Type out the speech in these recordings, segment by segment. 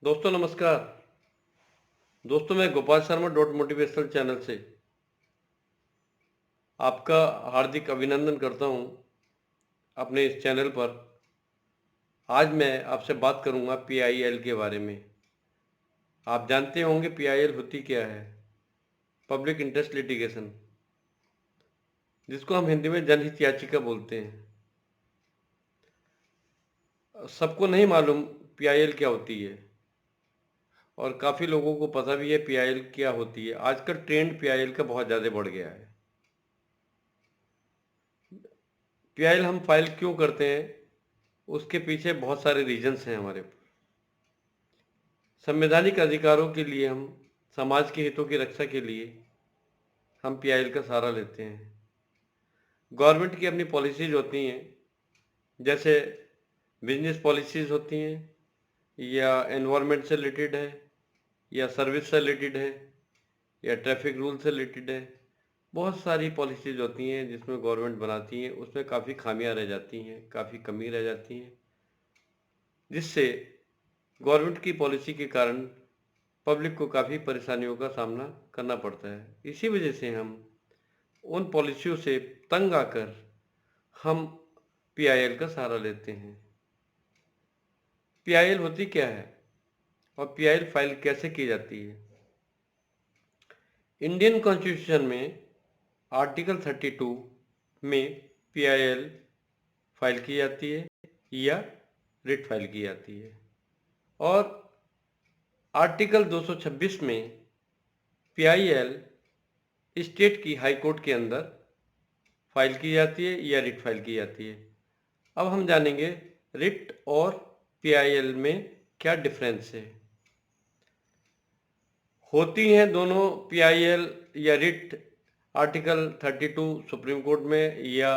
दोस्तों नमस्कार। दोस्तों मैं Gopal Sharma dot motivational channel से आपका हार्दिक अभिनंदन करता हूं अपने इस चैनल पर। आज मैं आपसे बात करूंगा पीआईएल के बारे में। आप जानते होंगे पीआईएल होती क्या है। पब्लिक इंटरेस्ट लिटिगेशन, जिसको हम हिंदी में जनहित याचिका बोलते हैं। सबको नहीं मालूम पीआईएल क्या होती है और काफ़ी लोगों को पता भी है पीआईएल क्या होती है। आजकल ट्रेंड पीआईएल का बहुत ज़्यादा बढ़ गया है। पीआईएल हम फाइल क्यों करते हैं, उसके पीछे बहुत सारे रीजंस हैं हमारे। संवैधानिक अधिकारों के लिए, हम समाज के हितों की रक्षा के लिए हम पीआईएल का सहारा लेते हैं। गवर्नमेंट की अपनी पॉलिसीज होती हैं, जैसे बिजनेस पॉलिसीज होती हैं, या एनवायरनमेंट से रिलेटेड है, या सर्विस से रिलेटेड है, या ट्रैफिक रूल से रिलेटेड है। बहुत सारी पॉलिसीज होती हैं जिसमें गवर्नमेंट बनाती है, उसमें काफ़ी खामियां रह जाती हैं, काफ़ी कमी रह जाती हैं, जिससे गवर्नमेंट की पॉलिसी के कारण पब्लिक को काफ़ी परेशानियों का सामना करना पड़ता है। इसी वजह से हम उन पॉलिसियों से तंग आकर हम पीआईएल का सहारा लेते हैं। पीआईएल होती क्या है और पीआईएल फाइल कैसे की जाती है। इंडियन कॉन्स्टिट्यूशन में आर्टिकल 32 में पीआईएल फाइल की जाती है या रिट फाइल की जाती है, और आर्टिकल 226 में पीआईएल स्टेट की हाई कोर्ट के अंदर फाइल की जाती है या रिट फाइल की जाती है। अब हम जानेंगे रिट और पीआईएल में क्या डिफरेंस है। होती हैं दोनों पीआईएल या रिट आर्टिकल 32 सुप्रीम कोर्ट में या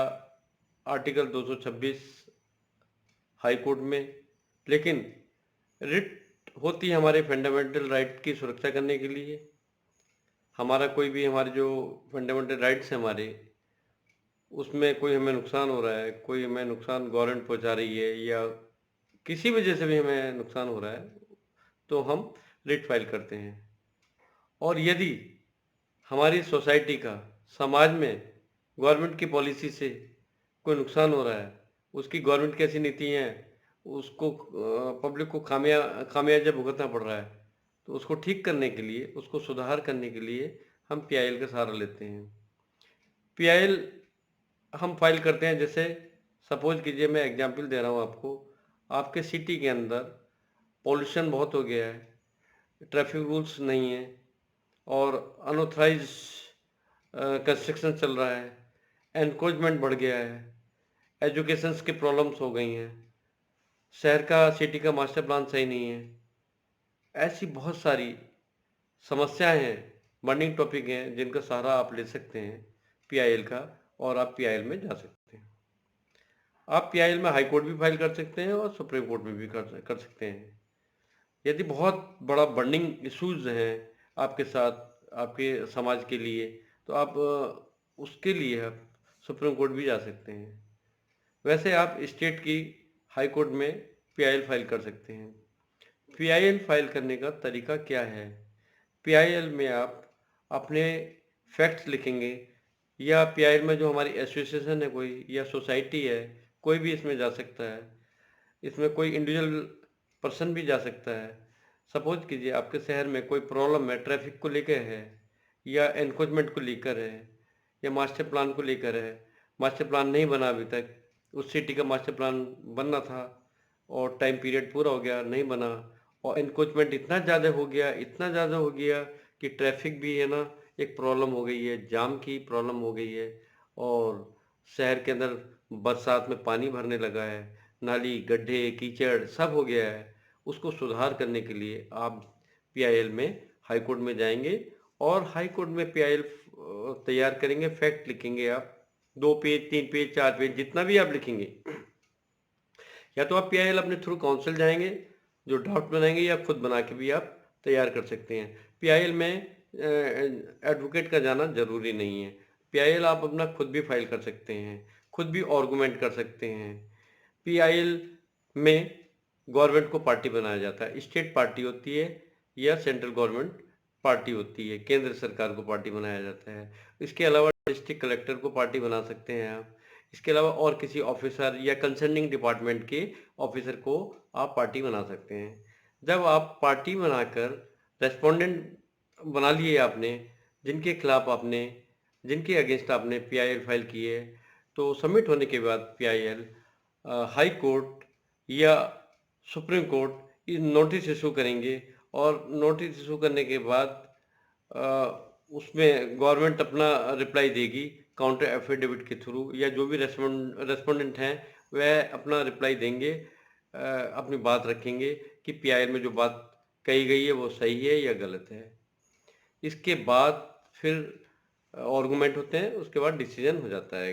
आर्टिकल 226 हाई कोर्ट में, लेकिन रिट होती है हमारे फंडामेंटल राइट की सुरक्षा करने के लिए। हमारा कोई भी, हमारे जो फंडामेंटल राइट्स हैं हमारे, उसमें कोई हमें नुकसान हो रहा है, कोई हमें नुकसान गवर्नमेंट पहुंचा रही है, या किसी वजह से भी हमें नुकसान हो रहा है, तो हम रिट फाइल करते हैं। और यदि हमारी सोसाइटी का, समाज में गवर्नमेंट की पॉलिसी से कोई नुकसान हो रहा है, उसकी गवर्नमेंट की ऐसी नीति हैं, उसको पब्लिक को खामियाजा भुगतना पड़ रहा है, तो उसको ठीक करने के लिए, उसको सुधार करने के लिए हम पीआईएल का सहारा लेते हैं। पीआईएल हम फाइल करते हैं, जैसे सपोज कीजिए, मैं एग्जांपल दे रहा हूँ आपको। आपके सिटी के अंदर पॉल्यूशन बहुत हो गया है, ट्रैफिक रूल्स नहीं है, और अनऑथराइज कंस्ट्रक्शन चल रहा है, एनक्रोचमेंट बढ़ गया है, एजुकेशंस की प्रॉब्लम्स हो गई हैं, शहर का, सिटी का मास्टर प्लान सही नहीं है। ऐसी बहुत सारी समस्याएं हैं, बर्निंग टॉपिक हैं, जिनका सहारा आप ले सकते हैं पीआईएल का, और आप पीआईएल में जा सकते हैं। आप पीआईएल में हाई कोर्ट भी फाइल कर सकते हैं और सुप्रीम कोर्ट में भी कर सकते हैं। यदि बहुत बड़ा बर्निंग इश्यूज हैं आपके साथ, आपके समाज के लिए, तो आप उसके लिए आप सुप्रीम कोर्ट भी जा सकते हैं। वैसे आप स्टेट की हाई कोर्ट में पीआईएल फाइल कर सकते हैं। पीआईएल फाइल करने का तरीका क्या है। पीआईएल में आप अपने फैक्ट्स लिखेंगे, या पीआईएल में जो हमारी एसोसिएशन है कोई, या सोसाइटी है, कोई भी इसमें जा सकता है। इसमें कोई इंडिविजुअल पर्सन भी जा सकता है। सपोज कीजिए आपके शहर में कोई प्रॉब्लम है, ट्रैफिक को लेकर है, या एनक्रोचमेंट को लेकर है, या मास्टर प्लान को लेकर है। मास्टर प्लान नहीं बना अभी तक, उस सिटी का मास्टर प्लान बनना था और टाइम पीरियड पूरा हो गया, नहीं बना, और एनक्रोचमेंट इतना ज़्यादा हो गया, इतना ज़्यादा हो गया कि ट्रैफिक भी है ना, एक प्रॉब्लम हो गई है, जाम की प्रॉब्लम हो गई है, और शहर के अंदर बरसात में पानी भरने लगा है, नाली, गड्ढे, कीचड़ सब हो गया है। उसको सुधार करने के लिए आप पीआईएल में, हाई कोर्ट में जाएंगे, और हाई कोर्ट में पीआईएल तैयार करेंगे, फैक्ट लिखेंगे आप, 2 पेज, 3 पेज, 4 पेज, जितना भी आप लिखेंगे। या तो आप पीआईएल अपने थ्रू काउंसिल जाएंगे, जो ड्राफ्ट बनाएंगे, या खुद बना के भी आप तैयार कर सकते हैं। पीआईएल में एडवोकेट का जाना जरूरी नहीं है। पीआईएल आप अपना खुद भी फाइल कर सकते हैं, खुद भी आर्गूमेंट कर सकते हैं। पीआईएल में गवर्नमेंट को पार्टी बनाया जाता है। स्टेट पार्टी होती है या सेंट्रल गवर्नमेंट पार्टी होती है, केंद्र सरकार को पार्टी बनाया जाता है। इसके अलावा डिस्ट्रिक्ट कलेक्टर को पार्टी बना सकते हैं आप। इसके अलावा और किसी ऑफिसर या कंसर्निंग डिपार्टमेंट के ऑफिसर को आप पार्टी बना सकते हैं। जब आप पार्टी बनाकर रेस्पोंडेंट बना लिए आपने, जिनके खिलाफ आपने, जिनके अगेंस्ट आपने पीआईएल फाइल की है, तो सबमिट होने के बाद पीआईएल हाई कोर्ट या सुप्रीम कोर्ट नोटिस इशू करेंगे और नोटिस इशू करने के बाद उसमें गवर्नमेंट अपना रिप्लाई देगी काउंटर एफिडेविट के थ्रू, या जो भी रेस्पोंडेंट हैं वह अपना रिप्लाई देंगे, अपनी बात रखेंगे कि पीआईएल में जो बात कही गई है वो सही है या गलत है। इसके बाद फिर आर्गूमेंट होते हैं, उसके बाद डिसीजन हो जाता है।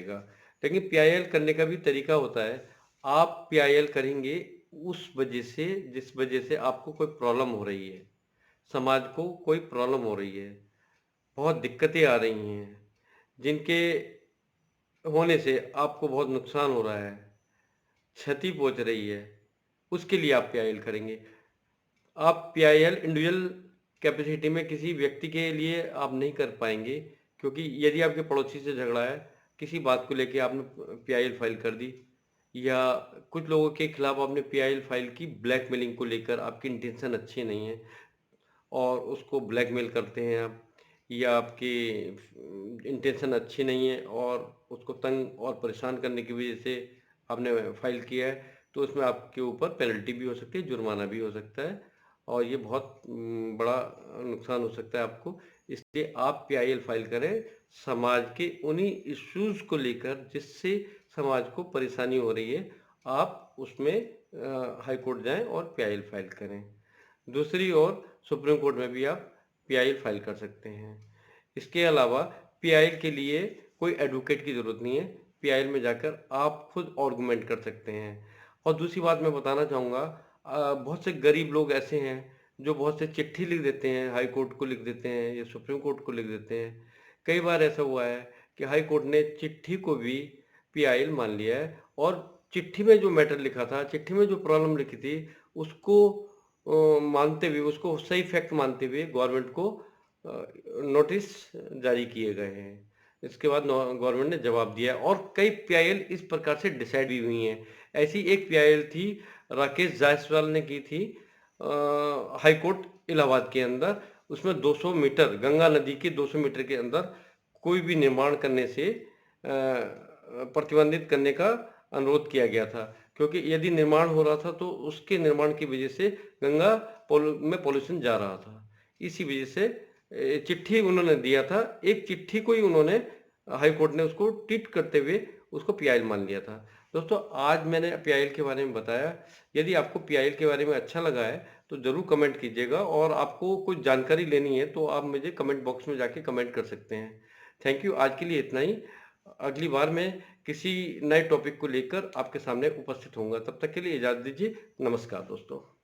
लेकिन पीआईएल करने का भी तरीका होता है। आप पीआईएल करेंगे उस वजह से जिस वजह से आपको कोई प्रॉब्लम हो रही है, समाज को कोई प्रॉब्लम हो रही है, बहुत दिक्कतें आ रही हैं, जिनके होने से आपको बहुत नुकसान हो रहा है, क्षति पहुंच रही है, उसके लिए आप पीआईएल करेंगे। आप पीआईएल इंडिविजुअल कैपेसिटी में किसी व्यक्ति के लिए आप नहीं कर पाएंगे, क्योंकि यदि आपके पड़ोसी से झगड़ा है, किसी बात को लेके आपने पीआईएल फाइल कर दी, या कुछ लोगों के खिलाफ आपने पीआईएल फाइल की ब्लैकमेलिंग को लेकर, आपकी इंटेंशन अच्छी नहीं है और उसको ब्लैकमेल करते हैं आप, या आपकी इंटेंशन अच्छी नहीं है और उसको तंग और परेशान करने की वजह से आपने फाइल किया है, तो उसमें आपके ऊपर पेनल्टी भी हो सकती है, जुर्माना भी हो सकता है और ये बहुत बड़ा नुकसान हो सकता है आपको। इसलिए आप पीआईएल फाइल करें समाज के उन्हीं इश्यूज को लेकर जिससे समाज को परेशानी हो रही है, आप उसमें हाई कोर्ट जाएं और पीआईएल फाइल करें। दूसरी ओर सुप्रीम कोर्ट में भी आप पीआईएल फाइल कर सकते हैं। इसके अलावा पीआईएल के लिए कोई एडवोकेट की ज़रूरत नहीं है, पीआईएल में जाकर आप खुद आर्गूमेंट कर सकते हैं। और दूसरी बात मैं बताना चाहूँगा, बहुत से गरीब लोग ऐसे हैं जो बहुत से चिट्ठी लिख देते हैं, हाई कोर्ट को लिख देते हैं या सुप्रीम कोर्ट को लिख देते हैं। कई बार ऐसा हुआ है कि हाई कोर्ट ने चिट्ठी को भी पीआईएल मान लिया है और चिट्ठी में जो मैटर लिखा था, चिट्ठी में जो प्रॉब्लम लिखी थी, उसको मानते हुए, उसको सही फैक्ट मानते हुए गवर्नमेंट को नोटिस जारी किए गए हैं। इसके बाद गवर्नमेंट ने जवाब दिया है और कई पीआईएल इस प्रकार से डिसाइड भी हुई हैं। ऐसी एक पीआईएल थी, राकेश जायसवाल ने की थी हाई कोर्ट इलाहाबाद के अंदर। उसमें 200 मीटर, गंगा नदी के 200 मीटर के अंदर कोई भी निर्माण करने से प्रतिबंधित करने का अनुरोध किया गया था, क्योंकि यदि निर्माण हो रहा था तो उसके निर्माण की वजह से गंगा में पॉल्यूशन जा रहा था। इसी वजह से चिट्ठी उन्होंने दिया था, एक चिट्ठी को ही उन्होंने हाई कोर्ट ने उसको ट्रीट करते हुए उसको पीआईएल मान लिया था। दोस्तों, आज मैंने पीआईएल के बारे में बताया। यदि आपको पीआईएल के बारे में अच्छा लगा है तो ज़रूर कमेंट कीजिएगा, और आपको कुछ जानकारी लेनी है तो आप मुझे कमेंट बॉक्स में जाके कमेंट कर सकते हैं। थैंक यू, आज के लिए इतना ही। अगली बार मैं किसी नए टॉपिक को लेकर आपके सामने उपस्थित होऊंगा। तब तक के लिए इजाज़त दीजिए। नमस्कार दोस्तों।